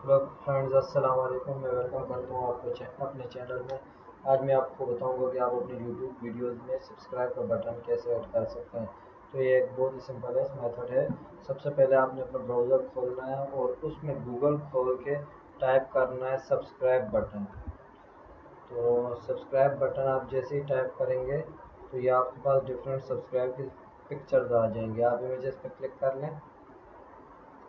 Hello friends, अस्सलाम वालेकुम। मैं वेलकम करता हूँ आपको अपने चैनल में। आज मैं आपको बताऊंगा कि आप अपनी यूट्यूब वीडियोस में सब्सक्राइब का बटन कैसे ऐड कर सकते हैं। तो ये एक बहुत ही सिंपल है मेथड है। सबसे पहले आपने अपना ब्राउज़र खोलना है और उसमें गूगल खोल के टाइप करना है सब्सक्राइब बटन। तो सब्सक्राइब बटन आप जैसे ही टाइप करेंगे तो ये आपके पास डिफरेंट सब्सक्राइब की पिक्चर्स आ जाएंगे। आप इमेजेस पर क्लिक कर लें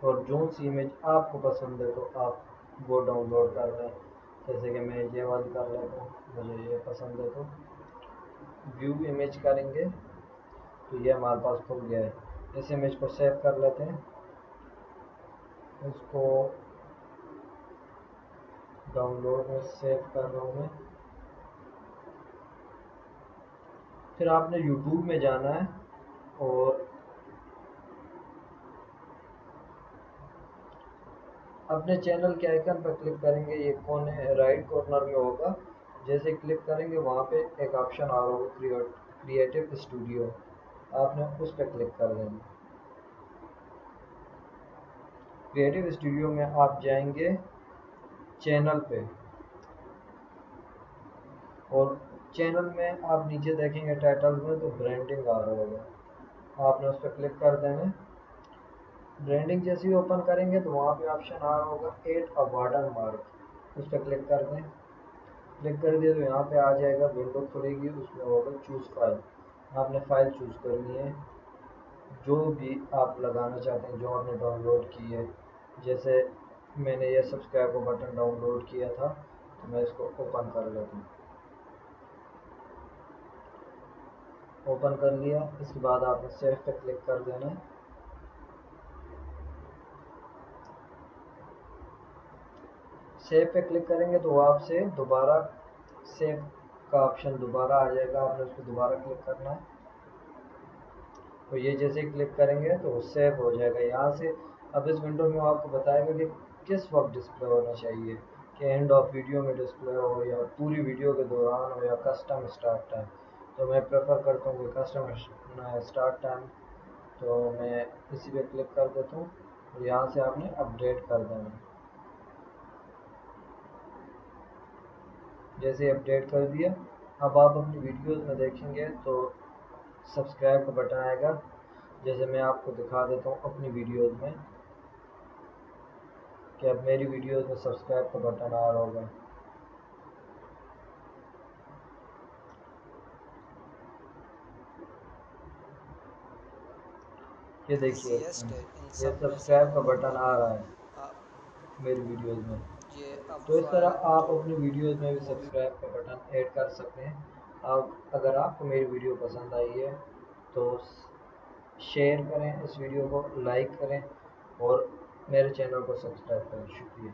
और जो सी इमेज आपको पसंद है तो आप वो डाउनलोड कर लें। जैसे कि मैं ये वाली कर लेता हूँ, मुझे ये पसंद है तो व्यू इमेज करेंगे तो ये हमारे पास खुल गया है। इस इमेज को सेव कर लेते हैं, इसको डाउनलोड में सेव कर रहा हूँ मैं। फिर आपने यूट्यूब में जाना है और अपने चैनल के आइकन पर क्लिक करेंगे। ये कोने राइट कॉर्नर में होगा। जैसे क्लिक करेंगे वहाँ पे एक ऑप्शन आ रहा होगा क्रिएटिव स्टूडियो, आपने उस पर क्लिक कर देना। क्रिएटिव स्टूडियो में आप जाएंगे चैनल पे और चैनल में आप नीचे देखेंगे टाइटल में तो ब्रांडिंग आ रहा होगा, आपने उस पर क्लिक कर देना। ब्रांडिंग जैसे ही ओपन करेंगे तो वहाँ पे ऑप्शन आ रहा होगा एड अ वाटर मार्क, उस पर क्लिक कर दें। क्लिक कर दिया तो यहाँ पे आ जाएगा, विंडो खुलेगी, उसमें होगा चूज़ फाइल। आपने फ़ाइल चूज़ करनी है जो भी आप लगाना चाहते हैं, जो आपने डाउनलोड की है। जैसे मैंने ये सब्सक्राइब का बटन डाउनलोड किया था तो मैं इसको ओपन कर लेता हूँ। ओपन कर लिया, इसके बाद आपने सेव पे क्लिक कर देना है। सेव पे क्लिक करेंगे तो आपसे दोबारा सेव का ऑप्शन दोबारा आ जाएगा, आपने उस पर दोबारा क्लिक करना है। तो ये जैसे ही क्लिक करेंगे तो सेव हो जाएगा यहाँ से। अब इस विंडो में आपको बताएगा कि किस वक्त डिस्प्ले होना चाहिए, कि एंड ऑफ वीडियो में डिस्प्ले हो या पूरी वीडियो के दौरान हो या कस्टम स्टार्ट टाइम। तो मैं प्रेफर करता हूँ कि कस्टम स्टार्ट टाइम, तो मैं इसी पे क्लिक कर देता हूँ और यहाँ से आपने अपडेट कर देना है। जैसे अपडेट कर दिया, अब आप अपनी वीडियोस में देखेंगे तो सब्सक्राइब का बटन आएगा। जैसे मैं आपको दिखा देता हूँ अपनी वीडियोस में कि अब मेरी वीडियोस में सब्सक्राइब का बटन आ रहा होगा। ये देखिए फ्रेंड्स, एंथुसियास्ट इन ये सब में से सब्सक्राइब का हूँ बटन आ रहा है आप मेरी वीडियोस में। ये अब तो इस फाइल तरह आप तो अपनी वीडियोस में भी मूवी सब्सक्राइब का बटन ऐड कर सकते हैं। अब अगर आपको मेरी वीडियो पसंद आई है तो शेयर करें, इस वीडियो को लाइक करें और मेरे चैनल को सब्सक्राइब करें। शुक्रिया।